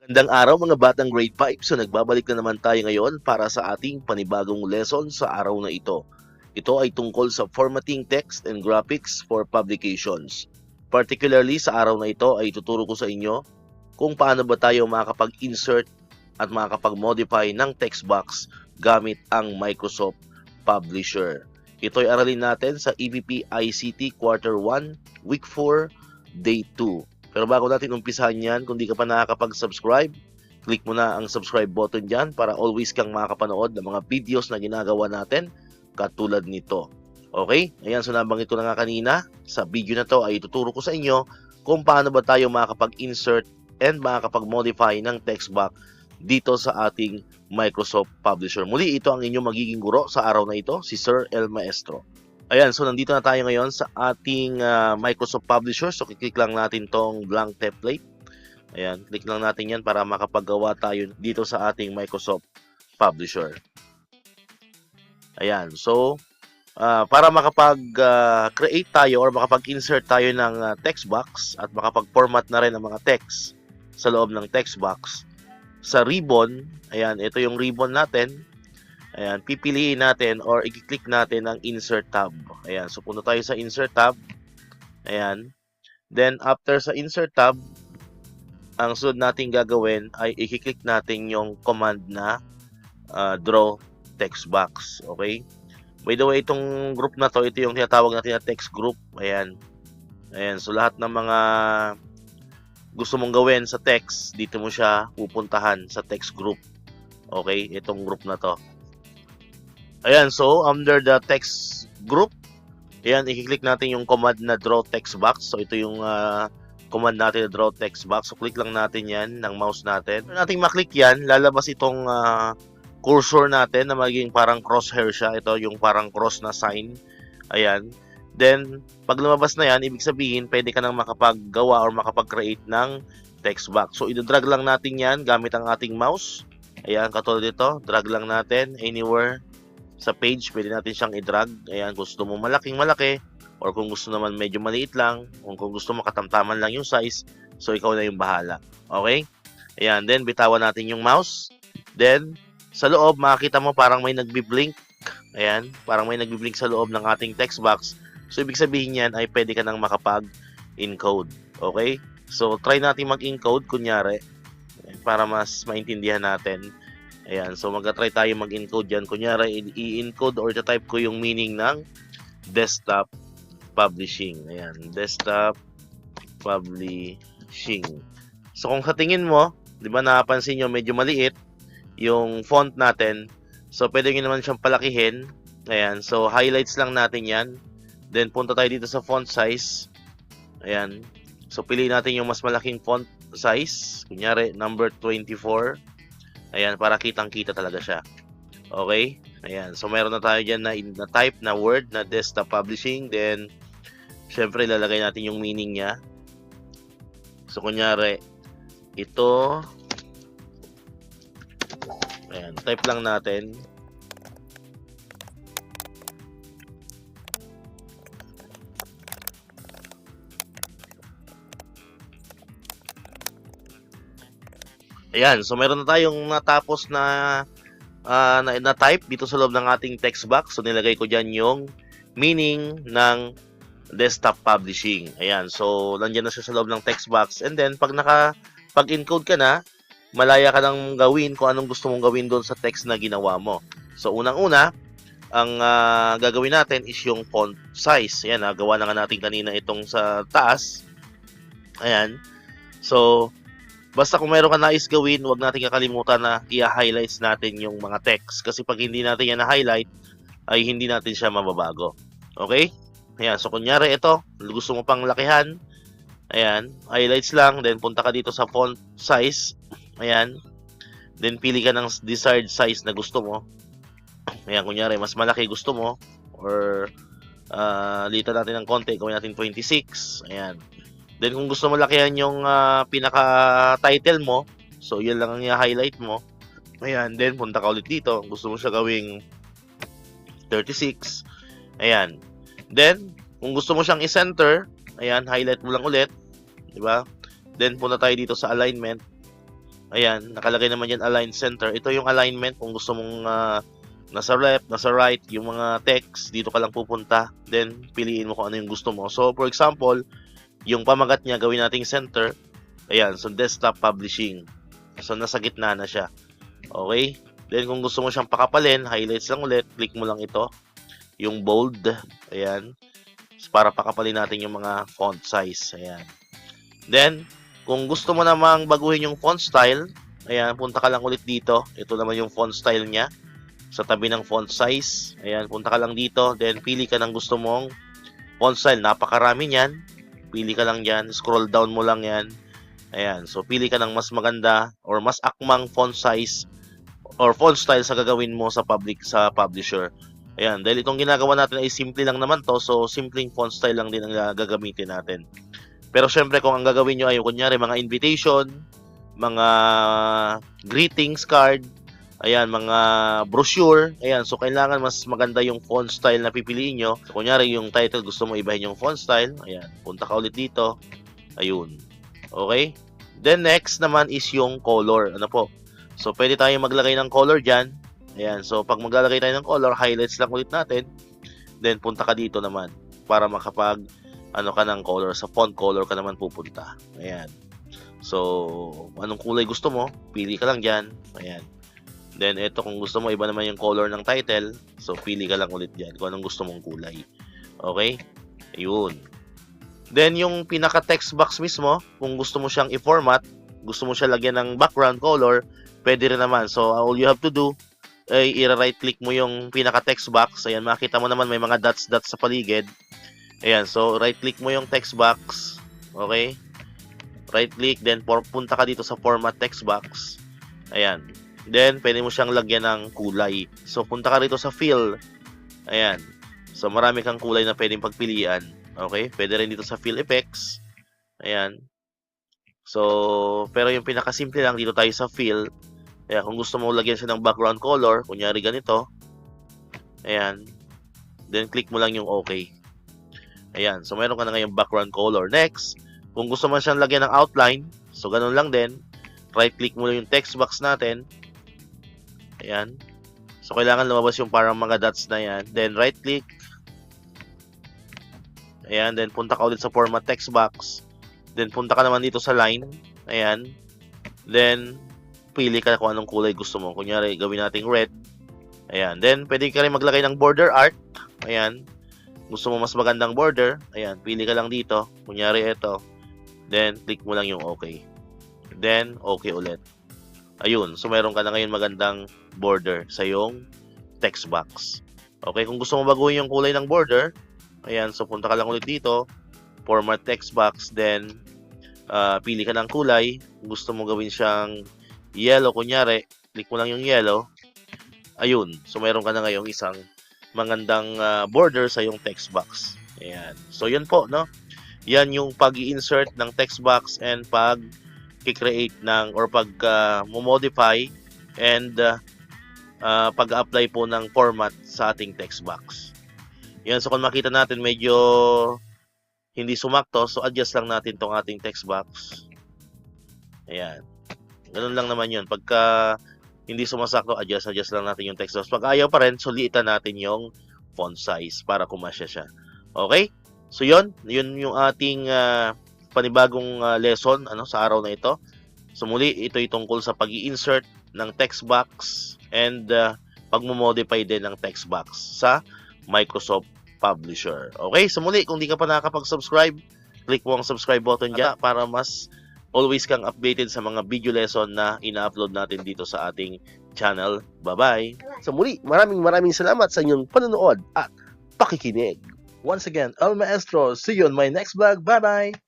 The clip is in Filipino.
Magandang araw mga batang grade 5. So nagbabalik na naman tayo ngayon para sa ating panibagong lesson sa araw na ito. Ito ay tungkol sa formatting text and graphics for publications. Particularly sa araw na ito ay tuturo ko sa inyo kung paano ba tayo makakapag-insert at makakapag-modify ng text box gamit ang Microsoft Publisher. Ito ay aralin natin sa EVP ICT Quarter 1, Week 4, Day 2. Pero bago natin umpisahan yan, kung di ka pa nakakapag-subscribe, click mo na ang subscribe button dyan para always kang makakapanood ng mga videos na ginagawa natin katulad nito. Okay? Ayan, so nabanggit ko na nga kanina, sa video na to ay ituturo ko sa inyo kung paano ba tayo makakapag-insert and makakapag-modify ng text box dito sa ating Microsoft Publisher. Muli, ito ang inyong magiging guro sa araw na ito, si Sir El Maestro. Ayan, so nandito na tayo ngayon sa ating Microsoft Publisher. So, kiklik lang natin tong blank template. Ayan, click lang natin yan para makapagawa tayo dito sa ating Microsoft Publisher. Ayan, so, para makapag-create tayo or makapag-insert tayo ng text box at makapag-format na rin ang mga text sa loob ng text box, sa ribbon, ayan, ito yung ribbon natin. Ayan, pipiliin natin or i-click natin ang Insert tab. Ayan, so punta tayo sa Insert tab. Ayan. Then, after sa Insert tab, ang sunod natin gagawin ay i-click natin yung command na Draw Text Box. Okay? By the way, itong group na to, ito yung tinatawag natin na text group. Ayan. Ayan, so lahat ng mga gusto mong gawin sa text, dito mo siya pupuntahan sa text group. Okay? Itong group na to. Ayan, so under the text group, ayan, i-click natin yung command na draw text box. So ito yung command natin na draw text box. So click lang natin yan ng mouse natin. Kung natin maklik yan, lalabas itong cursor natin na magiging parang crosshair siya. Ito yung parang cross na sign. Ayan. Then, pag lumabas na yan, ibig sabihin, pwede ka nang makapaggawa or makapag-create ng text box. So i-drag lang natin yan gamit ang ating mouse. Ayan, katulad dito. Drag lang natin anywhere sa page, pwede natin siyang i-drag. Ayan, kung gusto mo malaking malaki, or kung gusto naman medyo maliit lang, kung gusto mo katamtaman lang yung size, so ikaw na yung bahala. Okay? Ayan, then bitawan natin yung mouse. Then, sa loob, makikita mo parang may nagbi-blink. Ayan, parang may nagbi-blink sa loob ng ating text box. So, ibig sabihin yan ay pwede ka nang makapag-encode. Okay? So, try natin mag-encode, kunyari, para mas maintindihan natin. Ayan, so mag-try tayo mag-encode dyan. Kunyari, i-encode or type ko yung meaning ng desktop publishing. Ayan, desktop publishing. So kung sa tingin mo, di ba napansin nyo medyo maliit yung font natin. So pwede nyo naman siyang palakihin. Ayan, so highlights lang natin yan. Then punta tayo dito sa font size. Ayan, so piliin natin yung mas malaking font size. Kunyari, number 24. Ayan, para kitang-kita talaga siya. Okay? Ayan, so meron na tayo dyan na type na word na desktop publishing. Then, syempre, lalagay natin yung meaning niya. So, kunyari, ito. Ayan, type lang natin. Ayan, so meron na tayong natapos na type dito sa loob ng ating text box. So nilagay ko dyan yung meaning ng desktop publishing. Ayan, so nandiyan na siya sa loob ng text box. And then pag-encode ka na, malaya ka nang gawin kung anong gusto mong gawin doon sa text na ginawa mo. So unang-una, ang gagawin natin is yung font size. Ayan, nagawa na nga natin kanina itong sa taas. Ayan, so basta kung meron ka nais gawin, huwag natin kakalimutan na i-highlights natin yung mga text. Kasi pag hindi natin yan na-highlight, ay hindi natin siya mababago. Okay? Ayan, so kunyari ito, gusto mo pang lakihan. Ayan, highlights lang. Then punta ka dito sa font size. Ayan. Then pili ka ng desired size na gusto mo. Ayan, kunyari mas malaki gusto mo. Or litan natin ng konti, gawin natin 26. Ayan. Then kung gusto mo lakihan yung pinaka-title mo, so yan lang ang i-highlight mo. Ayan, then punta ka ulit dito. Gusto mo siya gawing 36. Ayan. Then, kung gusto mo siyang i-center, ayan, highlight mo lang ulit. Diba? Then punta tayo dito sa alignment. Ayan, nakalagay naman yan align center. Ito yung alignment kung gusto mong nasa left, nasa right, yung mga text, dito ka lang pupunta. Then, piliin mo kung ano yung gusto mo. So, for example, yung pamagat niya, gawin nating center. Ayan, so desktop publishing. So, nasa gitna na siya. Okay? Then, kung gusto mo siyang pakapalin, highlights lang ulit, click mo lang ito. Yung bold. Ayan. So, para pakapalin natin yung mga font size. Ayan. Then, kung gusto mo namang baguhin yung font style, ayan, punta ka lang ulit dito. Ito naman yung font style niya. Sa tabi ng font size. Ayan, punta ka lang dito. Then, pili ka ng gusto mong font style. Napakarami niyan. Pili ka lang dyan. Scroll down mo lang yan. Ayan, so pili ka ng mas maganda or mas akmang font size or font style sa gagawin mo sa publisher. Ayan, dahil itong ginagawa natin ay simple lang naman to. So, simpleng font style lang din ang gagamitin natin. Pero syempre kung ang gagawin nyo ay kunyari mga invitation, mga greetings card, ayan, mga brochure, ayan, so kailangan mas maganda yung font style na pipiliin nyo. So, kunyari yung title gusto mo ibahin yung font style, ayan, punta ka ulit dito, ayun, okay? Then next naman is yung color, ano po? So pwede tayong maglagay ng color dyan, ayan, so pag maglalagay tayo ng color, highlights lang ulit natin, then punta ka dito naman para makapag ano ka ng color, sa font color ka naman pupunta. Ayan. So, anong kulay gusto mo? Pili ka lang dyan. Ayan. Then, ito kung gusto mo, iba naman yung color ng title. So, pili ka lang ulit dyan kung anong gusto mong kulay. Okay? Ayun. Then, yung pinaka-text box mismo, kung gusto mo siyang i-format, gusto mo siya lagyan ng background color, pwede rin naman. So, all you have to do, ay i-right click mo yung pinaka-text box. Ayan, makita mo naman may mga dots-dots sa paligid. Ayan, so right-click mo yung text box. Okay? Right-click, then punta ka dito sa format text box. Ayan. Then, pwede mo siyang lagyan ng kulay. So, punta ka rito sa fill. Ayan. So, marami kang kulay na pwedeng pagpilian. Okay? Pwede rin dito sa fill effects. Ayan. So, pero yung pinakasimple lang, dito tayo sa fill. Ayan, kung gusto mo lagyan siya ng background color, kunyari ganito. Ayan. Then, click mo lang yung okay. Ayan, so meron ka na ngayong background color. Next, kung gusto mo siyang lagyan ng outline, so ganun lang din. Right-click mo lang yung text box natin. Ayan. So, kailangan lumabas yung parang mga dots na yan. Then, right-click. Ayan, then punta ka ulit sa format text box. Then, punta ka naman dito sa line. Ayan. Then, pili ka kung anong kulay gusto mo. Kunyari, gawin nating red. Ayan. Then, pwede ka rin maglagay ng border art. Ayan. Gusto mo mas magandang border, ayan, pili ka lang dito. Kunyari ito. Then, click mo lang yung okay. Then, okay ulit. Ayun, so meron ka na ngayon magandang border sa yung text box. Okay, kung gusto mo baguhin yung kulay ng border, ayan, so punta ka lang ulit dito. Format text box, then, pili ka ng kulay. Kung gusto mo gawin siyang yellow, kunyari, click mo lang yung yellow. Ayun, so meron ka na ngayong isang magandang border sa yung text box. Ayan. So, yun po, no? Yan yung pag-i-insert ng text box and pag-create ng or pag-modify and pag-apply po ng format sa ating text box. Yan. So, kung makita natin medyo hindi sumakto, so adjust lang natin tong ating text box. Ayan. Ganun lang naman yun. Pagka hindi sumasakto, adjust lang natin yung text box. Pag ayaw pa rin, sulitan natin yung font size para kumasya siya. Okay? So, yun yung ating panibagong lesson sa araw na ito. So, muli, ito ay tungkol sa pag-i-insert ng text box and pag-modify din ng text box sa Microsoft Publisher. Okay? So, muli, kung di ka pa nakakapag-subscribe, click mo ang subscribe button dyan para mas always kang updated sa mga video lesson na ina-upload natin dito sa ating channel. Bye-bye! So muli, maraming salamat sa inyong panonood at pakikinig. Once again, El Maestro. See you on my next vlog. Bye-bye!